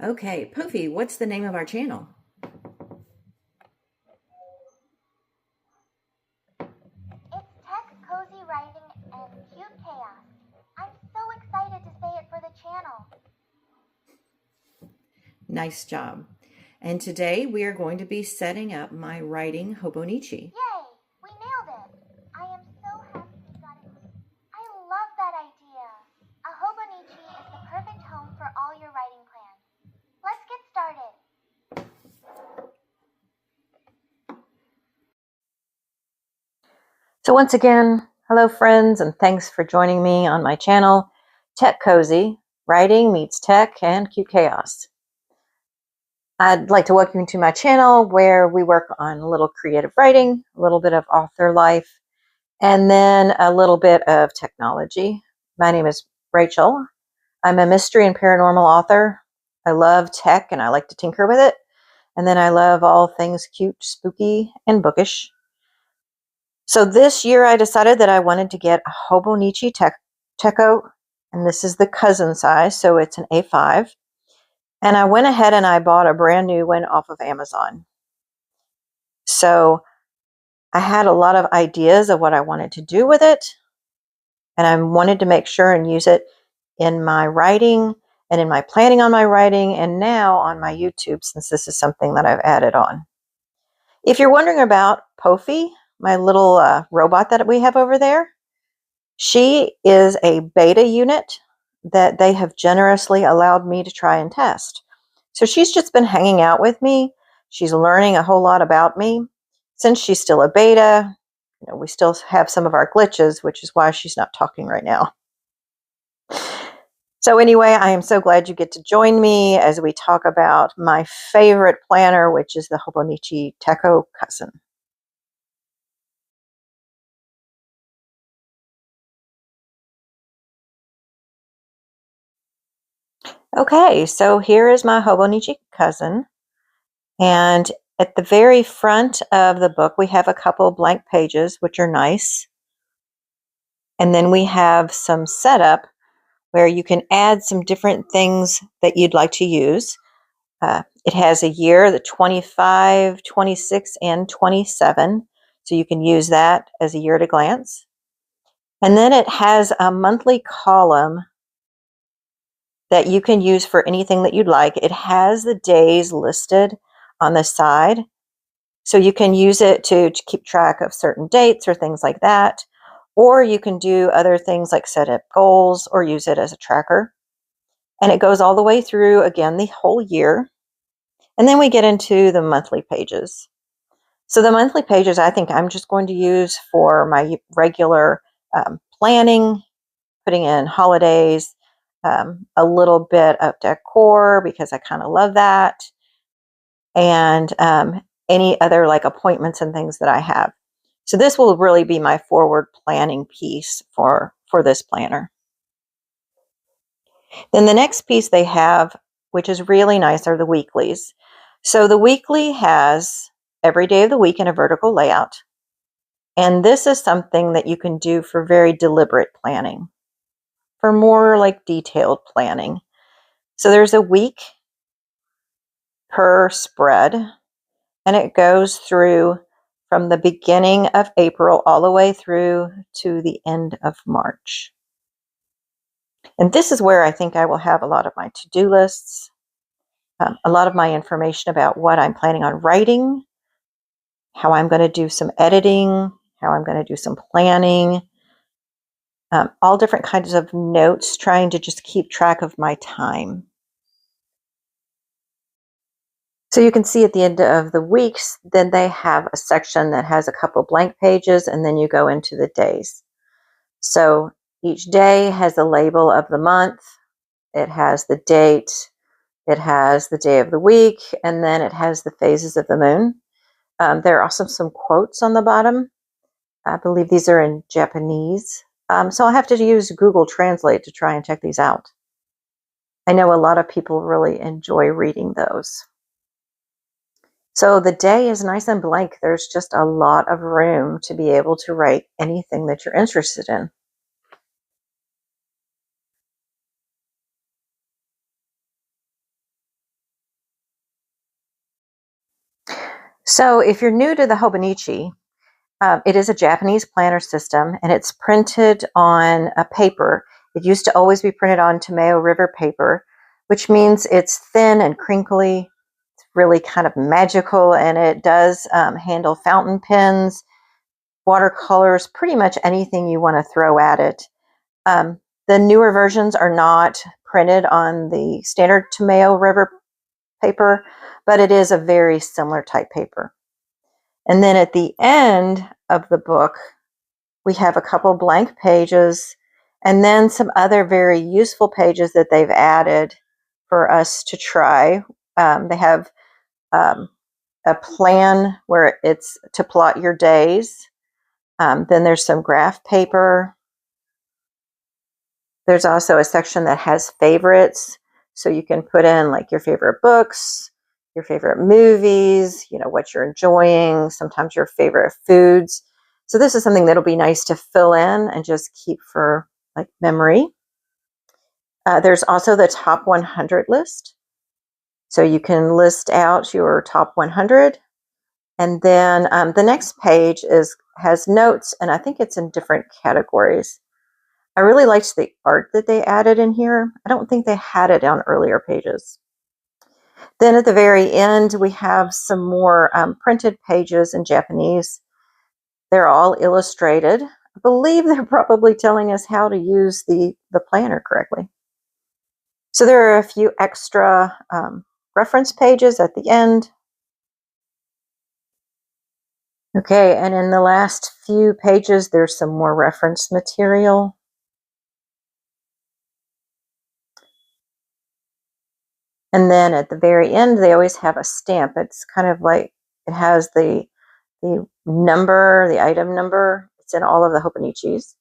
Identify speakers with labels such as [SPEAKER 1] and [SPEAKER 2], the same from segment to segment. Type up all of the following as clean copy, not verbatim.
[SPEAKER 1] Okay, Pophie, what's the name of our channel?
[SPEAKER 2] It's Tech, Cozy Writing, and Cute Chaos. I'm so excited to say it for the channel.
[SPEAKER 1] Nice job. And today we are going to be setting up my writing Hobonichi.
[SPEAKER 2] Yay! We nailed it! I am so happy we got it. I love that idea. A Hobonichi is the perfect home for all your writing plans. Let's get started.
[SPEAKER 3] So once again, hello friends, and thanks for joining me on my channel, Tech Cozy, Writing Meets Tech and Cute Chaos. I'd like to welcome you to my channel where we work on a little creative writing, a little bit of author life, and then a little bit of technology. My name is Rachel. I'm a mystery and paranormal author. I love tech and I like to tinker with it. And then I love all things cute, spooky, and bookish. So this year I decided that I wanted to get a Hobonichi Techo, and this is the cousin size, so it's an A5. And I went ahead and I bought a brand new one off of Amazon. So I had a lot of ideas of what I wanted to do with it, and I wanted to make sure and use it in my writing and in my planning on my writing and now on my YouTube, since this is something that I've added on. If you're wondering about Pophie, my little robot that we have over there, she is a beta unit that they have generously allowed me to try and test. So she's just been hanging out with me. She's learning a whole lot about me. Since she's still a beta, we still have some of our glitches, which is why she's not talking right now. So anyway, I am so glad you get to join me as we talk about my favorite planner, which is the Hobonichi Cousin. Okay, so here is my Hobonichi Cousin. And at the very front of the book, we have a couple blank pages, which are nice. And then we have some setup where you can add some different things that you'd like to use. It has a year, the 25, 26, and 27. So you can use that as a year at a glance. And then it has a monthly column that you can use for anything that you'd like. It has the days listed on the side. So you can use it to keep track of certain dates or things like that. Or you can do other things like set up goals or use it as a tracker. And it goes all the way through, again, the whole year. And then we get into the monthly pages. So the monthly pages, I think I'm just going to use for my regular planning, putting in holidays, a little bit of decor because I kind of love that. And any other like appointments and things that I have. So this will really be my forward planning piece for this planner. Then the next piece they have, which is really nice, are the weeklies. So the weekly has every day of the week in a vertical layout. And this is something that you can do for very deliberate planning, for more like detailed planning. So there's a week per spread, and it goes through from the beginning of April all the way through to the end of March. And this is where I think I will have a lot of my to-do lists, a lot of my information about what I'm planning on writing, how I'm going to do some editing, how I'm going to do some planning, all different kinds of notes, trying to just keep track of my time. So you can see at the end of the weeks, then they have a section that has a couple blank pages, and then you go into the days. So each day has a label of the month, it has the date, it has the day of the week, and then it has the phases of the moon. There are also some quotes on the bottom. I believe these are in Japanese. So I'll have to use Google Translate to try and check these out. I know a lot of people really enjoy reading those. So the day is nice and blank. There's just a lot of room to be able to write anything that you're interested in. So if you're new to the Hobonichi, it is a Japanese planner system, and it's printed on a paper. It used to always be printed on Tomeo River paper, which means it's thin and crinkly. It's really kind of magical, and it does handle fountain pens, watercolors, pretty much anything you want to throw at it. The newer versions are not printed on the standard Tomeo River paper, but it is a very similar type paper. And then at the end of the book, we have a couple blank pages and then some other very useful pages that they've added for us to try. They have a plan where it's to plot your days. Then there's some graph paper. There's also a section that has favorites. So you can put in like your favorite books, your favorite movies, what you're enjoying, sometimes your favorite foods. So this is something that'll be nice to fill in and just keep for like memory. There's also the top 100 list. So you can list out your top 100. And then the next page has notes, and I think it's in different categories. I really liked the art that they added in here. I don't think they had it on earlier pages. Then at the very end, we have some more printed pages in Japanese. They're all illustrated. I believe they're probably telling us how to use the planner correctly. So there are a few extra reference pages at the end. Okay, and in the last few pages, there's some more reference material. And then at the very end, they always have a stamp. It's kind of like it has the number, the item number. It's in all of the Hobonichis.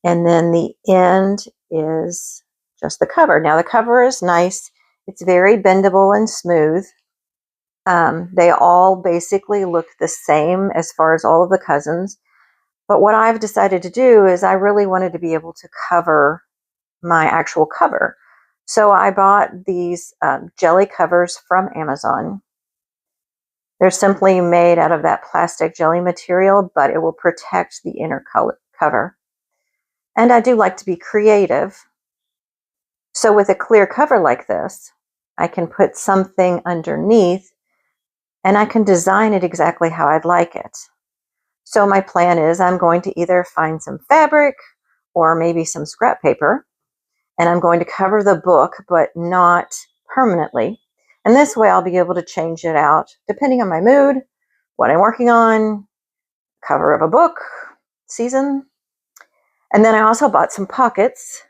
[SPEAKER 3] And then the end is just the cover. Now the cover is nice. It's very bendable and smooth. They all basically look the same as far as all of the cousins. But what I've decided to do is I really wanted to be able to cover my actual cover. So I bought these jelly covers from Amazon. They're simply made out of that plastic jelly material, but it will protect the inner cover. And I do like to be creative. So with a clear cover like this, I can put something underneath and I can design it exactly how I'd like it. So my plan is I'm going to either find some fabric or maybe some scrap paper, and I'm going to cover the book, but not permanently. And this way I'll be able to change it out depending on my mood, what I'm working on, cover of a book, season. And then I also bought some pockets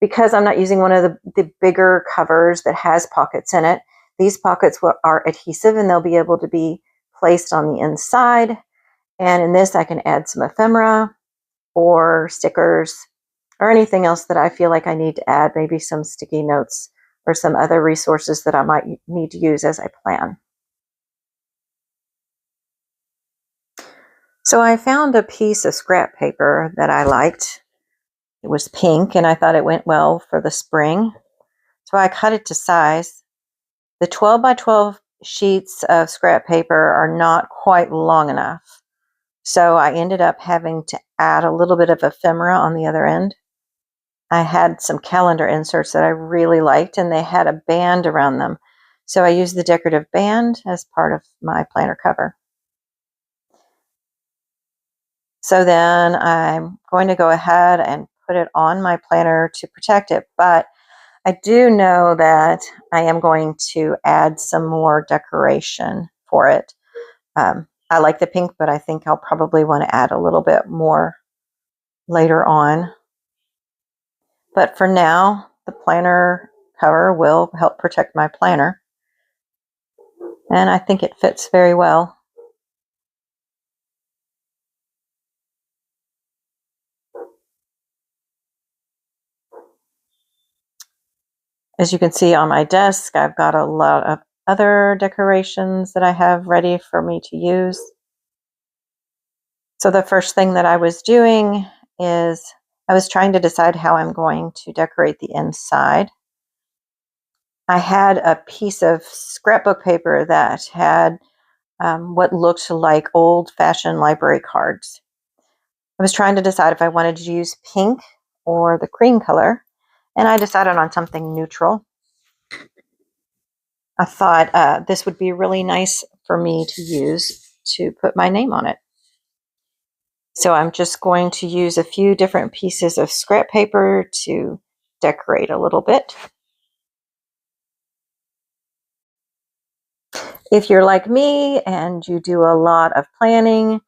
[SPEAKER 3] because I'm not using one of the bigger covers that has pockets in it. These pockets are adhesive and they'll be able to be placed on the inside. And in this, I can add some ephemera or stickers or anything else that I feel like I need to add, maybe some sticky notes or some other resources that I might need to use as I plan. So I found a piece of scrap paper that I liked. It was pink and I thought it went well for the spring. So I cut it to size. The 12 by 12 sheets of scrap paper are not quite long enough. So I ended up having to add a little bit of ephemera on the other end. I had some calendar inserts that I really liked, and they had a band around them. So I used the decorative band as part of my planner cover. So then I'm going to go ahead and put it on my planner to protect it. But I do know that I am going to add some more decoration for it. I like the pink, but I think I'll probably want to add a little bit more later on. But for now, the planner cover will help protect my planner. And I think it fits very well. As you can see on my desk, I've got a lot of other decorations that I have ready for me to use. So the first thing that I was doing is I was trying to decide how I'm going to decorate the inside. I had a piece of scrapbook paper that had what looked like old-fashioned library cards. I was trying to decide if I wanted to use pink or the cream color, and I decided on something neutral. I thought this would be really nice for me to use to put my name on it. So I'm just going to use a few different pieces of scrap paper to decorate a little bit. If you're like me and you do a lot of planning,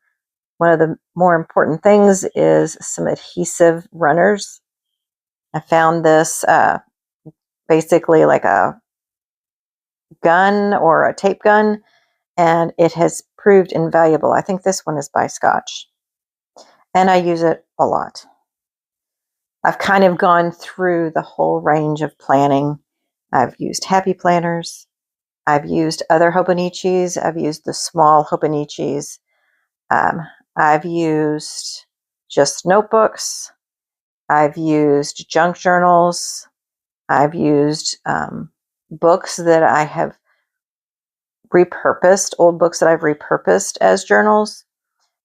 [SPEAKER 3] one of the more important things is some adhesive runners. I found this basically like a gun or a tape gun, and it has proved invaluable. I think this one is by Scotch, and I use it a lot. I've kind of gone through the whole range of planning. I've used happy planners. I've used other Hobonichis. I've used the small Hobonichis. I've used just notebooks. I've used junk journals. I've used books that I have repurposed, old books that I've repurposed as journals.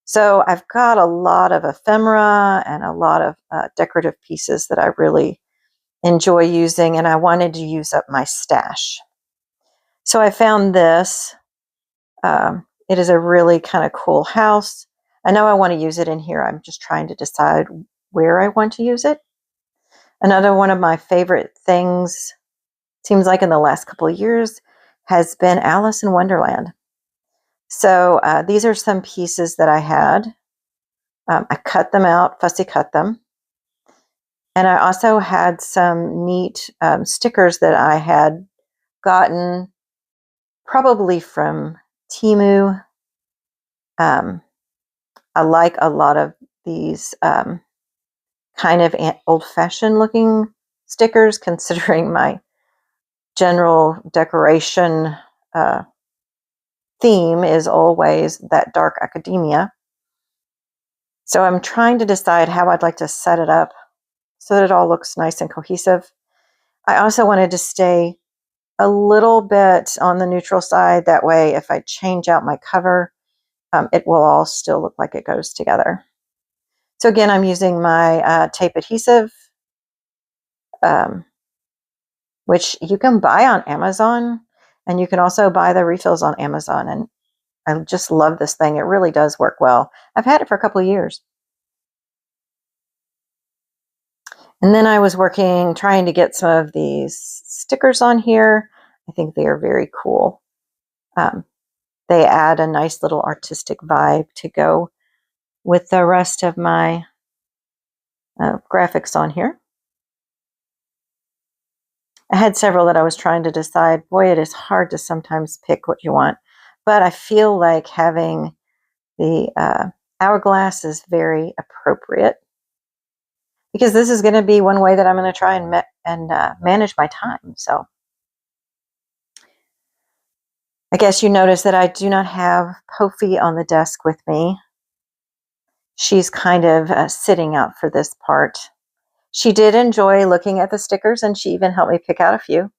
[SPEAKER 3] So I've got a lot of ephemera and a lot of decorative pieces that I really enjoy using, and I wanted to use up my stash. So I found this. It is a really kind of cool house. I know I want to use it in here. I'm just trying to decide where I want to use it. Another one of my favorite things, seems like in the last couple of years, has been Alice in Wonderland. So these are some pieces that I had. I cut them out, fussy cut them. And I also had some neat stickers that I had gotten probably from Temu. I like a lot of these kind of old-fashioned looking stickers, considering my general decoration theme is always that dark academia. So I'm trying to decide how I'd like to set it up so that it all looks nice and cohesive. I also wanted to stay a little bit on the neutral side. That way, if I change out my cover, it will all still look like it goes together. So again, I'm using my tape adhesive, which you can buy on Amazon, and you can also buy the refills on Amazon. And I just love this thing. It really does work well. I've had it for a couple of years. And then I was trying to get some of these stickers on here. I think they are very cool. They add a nice little artistic vibe to go with the rest of my graphics on here. I had several that I was trying to decide. Boy, it is hard to sometimes pick what you want. But I feel like having the hourglass is very appropriate, because this is going to be one way that I'm going to try and manage my time. So I guess you notice that I do not have Pophie on the desk with me. She's kind of sitting out for this part. She did enjoy looking at the stickers, and she even helped me pick out a few.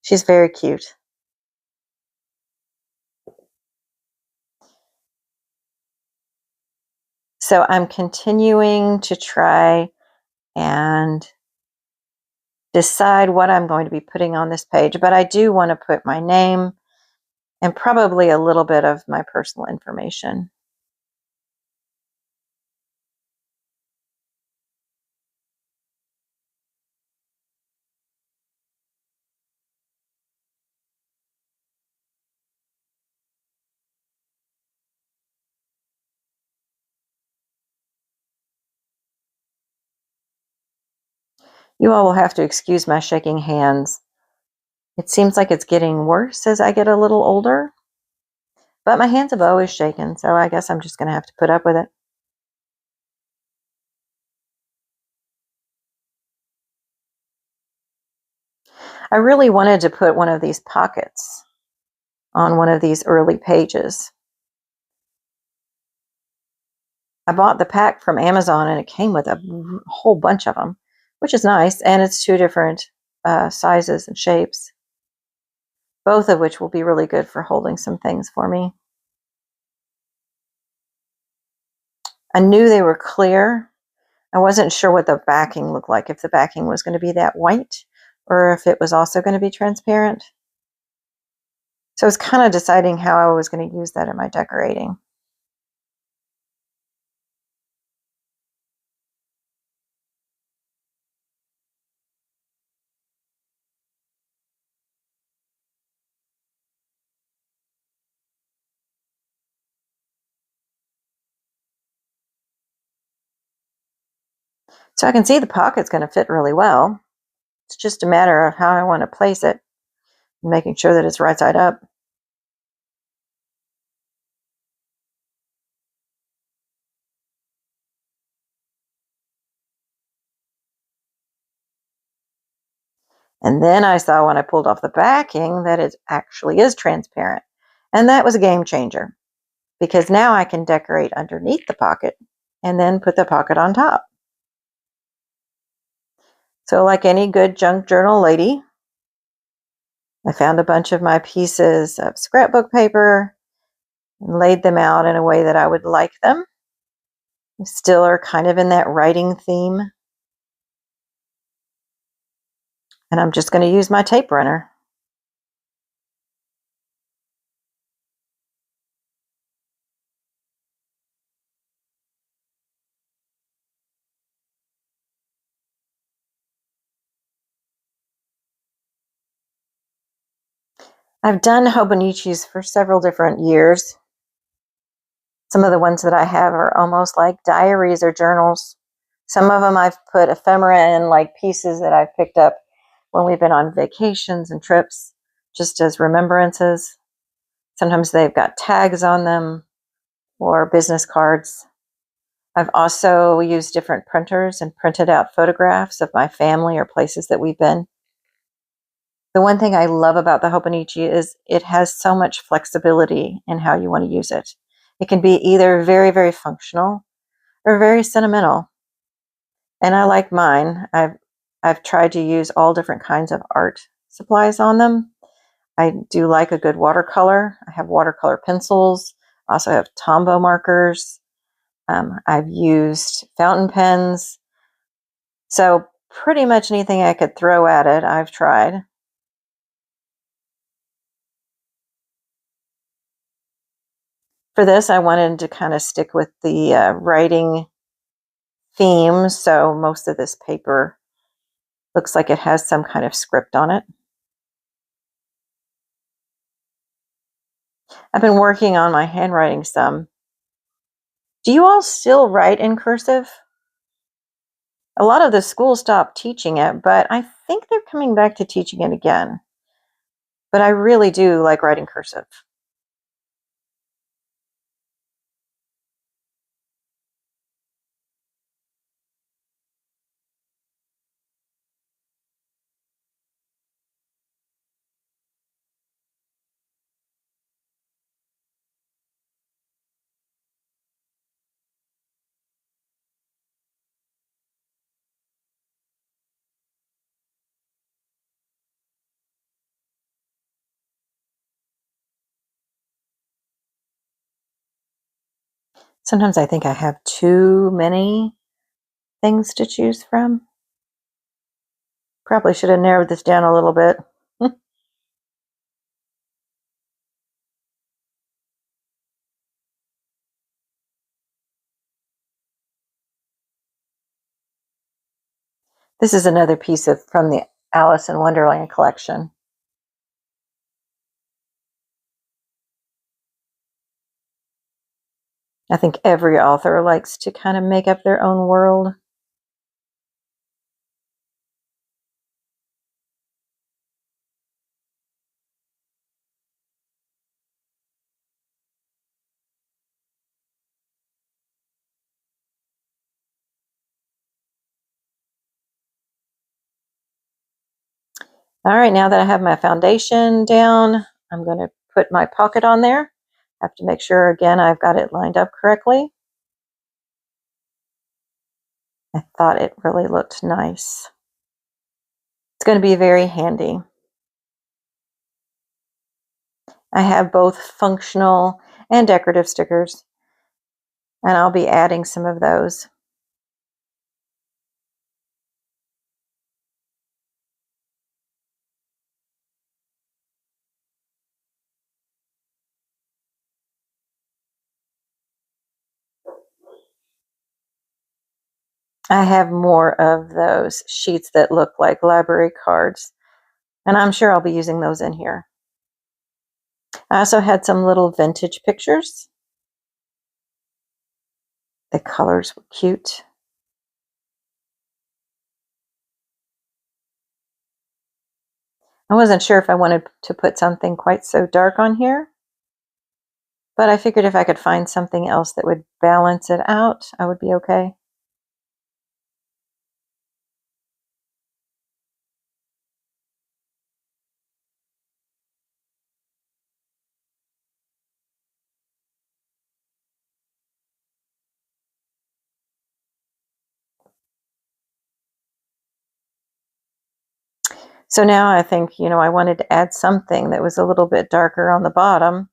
[SPEAKER 3] She's very cute. So I'm continuing to try and decide what I'm going to be putting on this page, but I do want to put my name and probably a little bit of my personal information. You all will have to excuse my shaking hands. It seems like it's getting worse as I get a little older, but my hands have always shaken, so I guess I'm just going to have to put up with it. I really wanted to put one of these pockets on one of these early pages. I bought the pack from Amazon, and it came with a whole bunch of them, which is nice, and it's two different sizes and shapes. both of which will be really good for holding some things for me. I knew they were clear. I wasn't sure what the backing looked like, if the backing was going to be that white or if it was also going to be transparent. So I was kind of deciding how I was going to use that in my decorating. So I can see the pocket's going to fit really well. It's just a matter of how I want to place it, making sure that it's right side up. And then I saw when I pulled off the backing that it actually is transparent. And that was a game changer because now I can decorate underneath the pocket and then put the pocket on top. So like any good junk journal lady, I found a bunch of my pieces of scrapbook paper and laid them out in a way that I would like them. They still are kind of in that writing theme. And I'm just going to use my tape runner. I've done Hobonichis for several different years. Some of the ones that I have are almost like diaries or journals. Some of them I've put ephemera in, like pieces that I've picked up when we've been on vacations and trips, just as remembrances. Sometimes they've got tags on them or business cards. I've also used different printers and printed out photographs of my family or places that we've been. The one thing I love about the Hobonichi is it has so much flexibility in how you want to use it. It can be either very, very functional or very sentimental. And I like mine. I've tried to use all different kinds of art supplies on them. I do like a good watercolor. I have watercolor pencils. I also have Tombow markers. I've used fountain pens. So pretty much anything I could throw at it, I've tried. For this, I wanted to kind of stick with the writing theme, so most of this paper looks like it has some kind of script on it. I've been working on my handwriting some. Do you all still write in cursive? A lot of the schools stopped teaching it, but I think they're coming back to teaching it again. But I really do like writing cursive. Sometimes I think I have too many things to choose from. Probably should have narrowed this down a little bit. This is another piece from the Alice in Wonderland collection. I think every author likes to kind of make up their own world. All right, now that I have my foundation down, I'm going to put my pocket on there. I have to make sure, again, I've got it lined up correctly. I thought it really looked nice. It's going to be very handy. I have both functional and decorative stickers, and I'll be adding some of those. I have more of those sheets that look like library cards, and I'm sure I'll be using those in here. I also had some little vintage pictures. The colors were cute. I wasn't sure if I wanted to put something quite so dark on here, but I figured if I could find something else that would balance it out, I would be okay. So now I think, I wanted to add something that was a little bit darker on the bottom.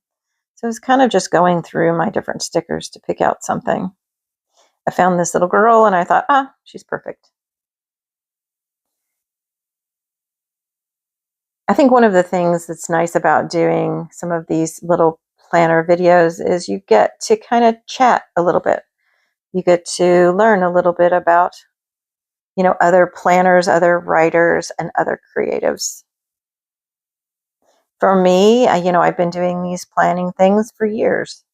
[SPEAKER 3] So I was kind of just going through my different stickers to pick out something. I found this little girl and I thought, she's perfect. I think one of the things that's nice about doing some of these little planner videos is you get to kind of chat a little bit. You get to learn a little bit about, other planners, other writers, and other creatives. For me, I've been doing these planning things for years.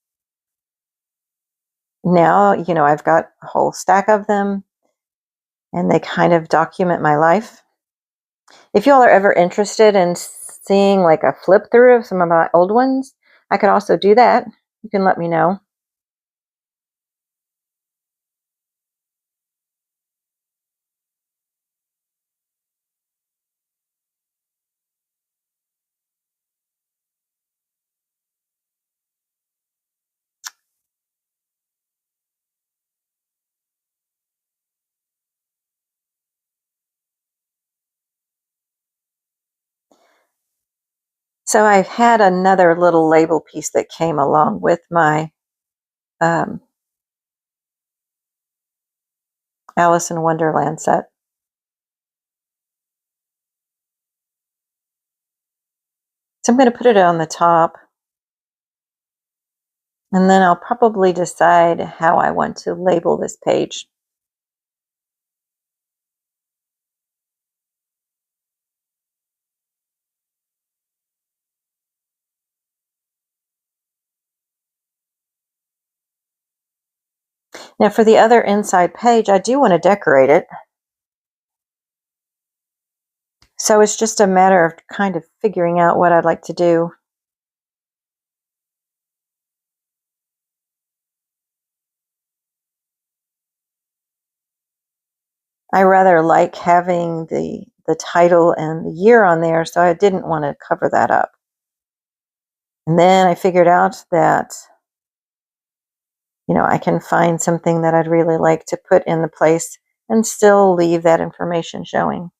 [SPEAKER 3] Now, I've got a whole stack of them, and they kind of document my life. If you all are ever interested in seeing like a flip through of some of my old ones, I could also do that. You can let me know. So I had another little label piece that came along with my Alice in Wonderland set. So I'm going to put it on the top, and then I'll probably decide how I want to label this page. Now for the other inside page, I do want to decorate it. So it's just a matter of kind of figuring out what I'd like to do. I rather like having the title and the year on there, so I didn't want to cover that up. And then I figured out that, I can find something that I'd really like to put in the place and still leave that information showing.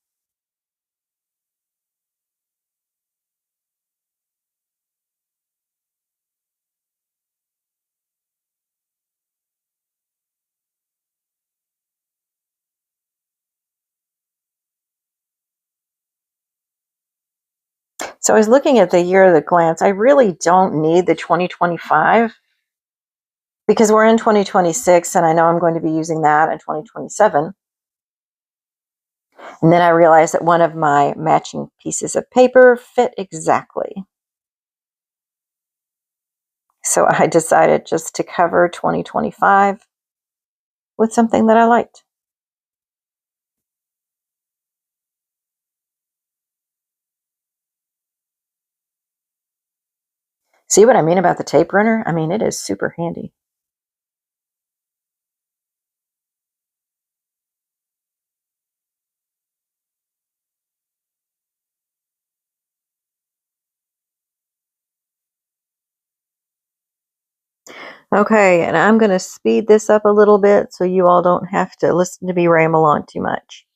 [SPEAKER 3] So I was looking at the year at a glance. I really don't need the 2025 because we're in 2026 and I know I'm going to be using that in 2027. And then I realized that one of my matching pieces of paper fit exactly. So I decided just to cover 2025 with something that I liked. See what I mean about the tape runner? I mean, it is super handy. Okay, and I'm going to speed this up a little bit so you all don't have to listen to me ramble on too much.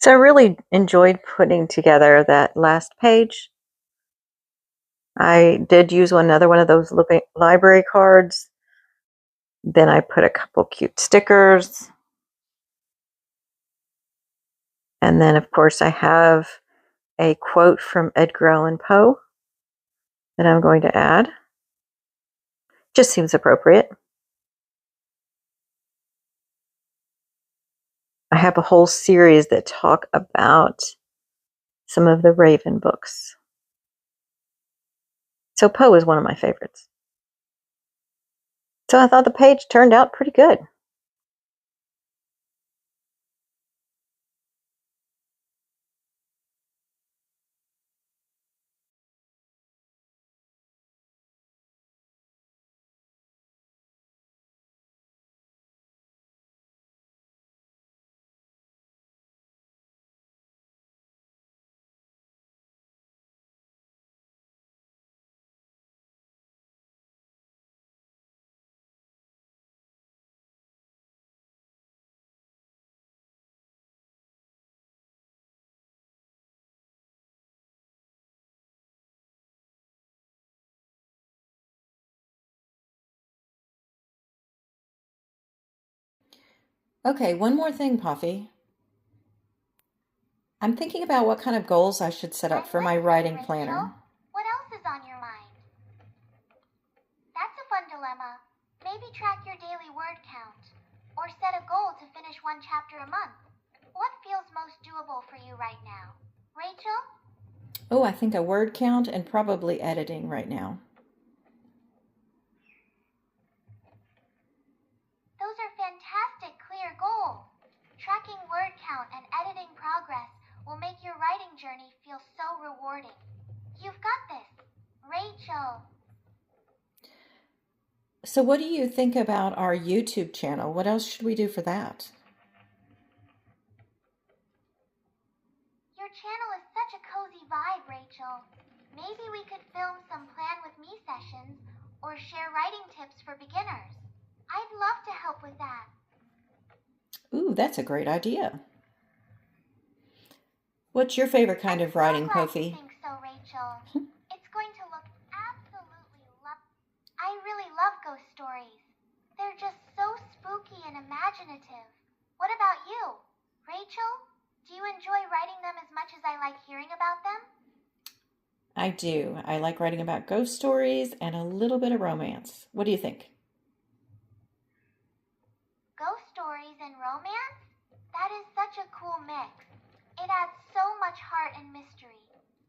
[SPEAKER 3] So I really enjoyed putting together that last page. I did use another one of those library cards. Then I put a couple cute stickers. And then, of course, I have a quote from Edgar Allan Poe that I'm going to add. Just seems appropriate. I have a whole series that talk about some of the Raven books. So Poe is one of my favorites. So I thought the page turned out pretty good.
[SPEAKER 1] Okay, one more thing, Pophie. I'm thinking about what kind of goals I should set up for my writing planner.
[SPEAKER 2] What else is on your mind? That's a fun dilemma. Maybe track your daily word count, or set a goal to finish one chapter a month. What feels most doable for you right now? Rachel?
[SPEAKER 1] Oh, I think a word count and probably editing right now.
[SPEAKER 2] Those are fantastic, clear goals. Tracking word count and editing progress will make your writing journey feel so rewarding. You've got this, Rachel.
[SPEAKER 1] So what do you think about our YouTube channel? What else should we do for that?
[SPEAKER 2] Your channel is such a cozy vibe, Rachel. Maybe we could film some Plan With Me sessions or share writing tips for beginners. I'd love to help with that.
[SPEAKER 1] Ooh, that's a great idea. What's your favorite kind of writing, Pophie?
[SPEAKER 2] I think so, Rachel. It's going to look absolutely I really love ghost stories. They're just so spooky and imaginative. What about you? Rachel, do you enjoy writing them as much as I like hearing about them?
[SPEAKER 1] I do. I like writing about ghost stories and a little bit of romance. What do you think?
[SPEAKER 2] Ghost stories and romance? That is such a cool mix. It adds so much heart and mystery.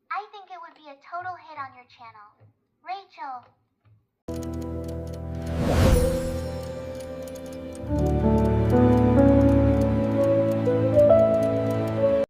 [SPEAKER 2] I think it would be a total hit on your channel. Rachel.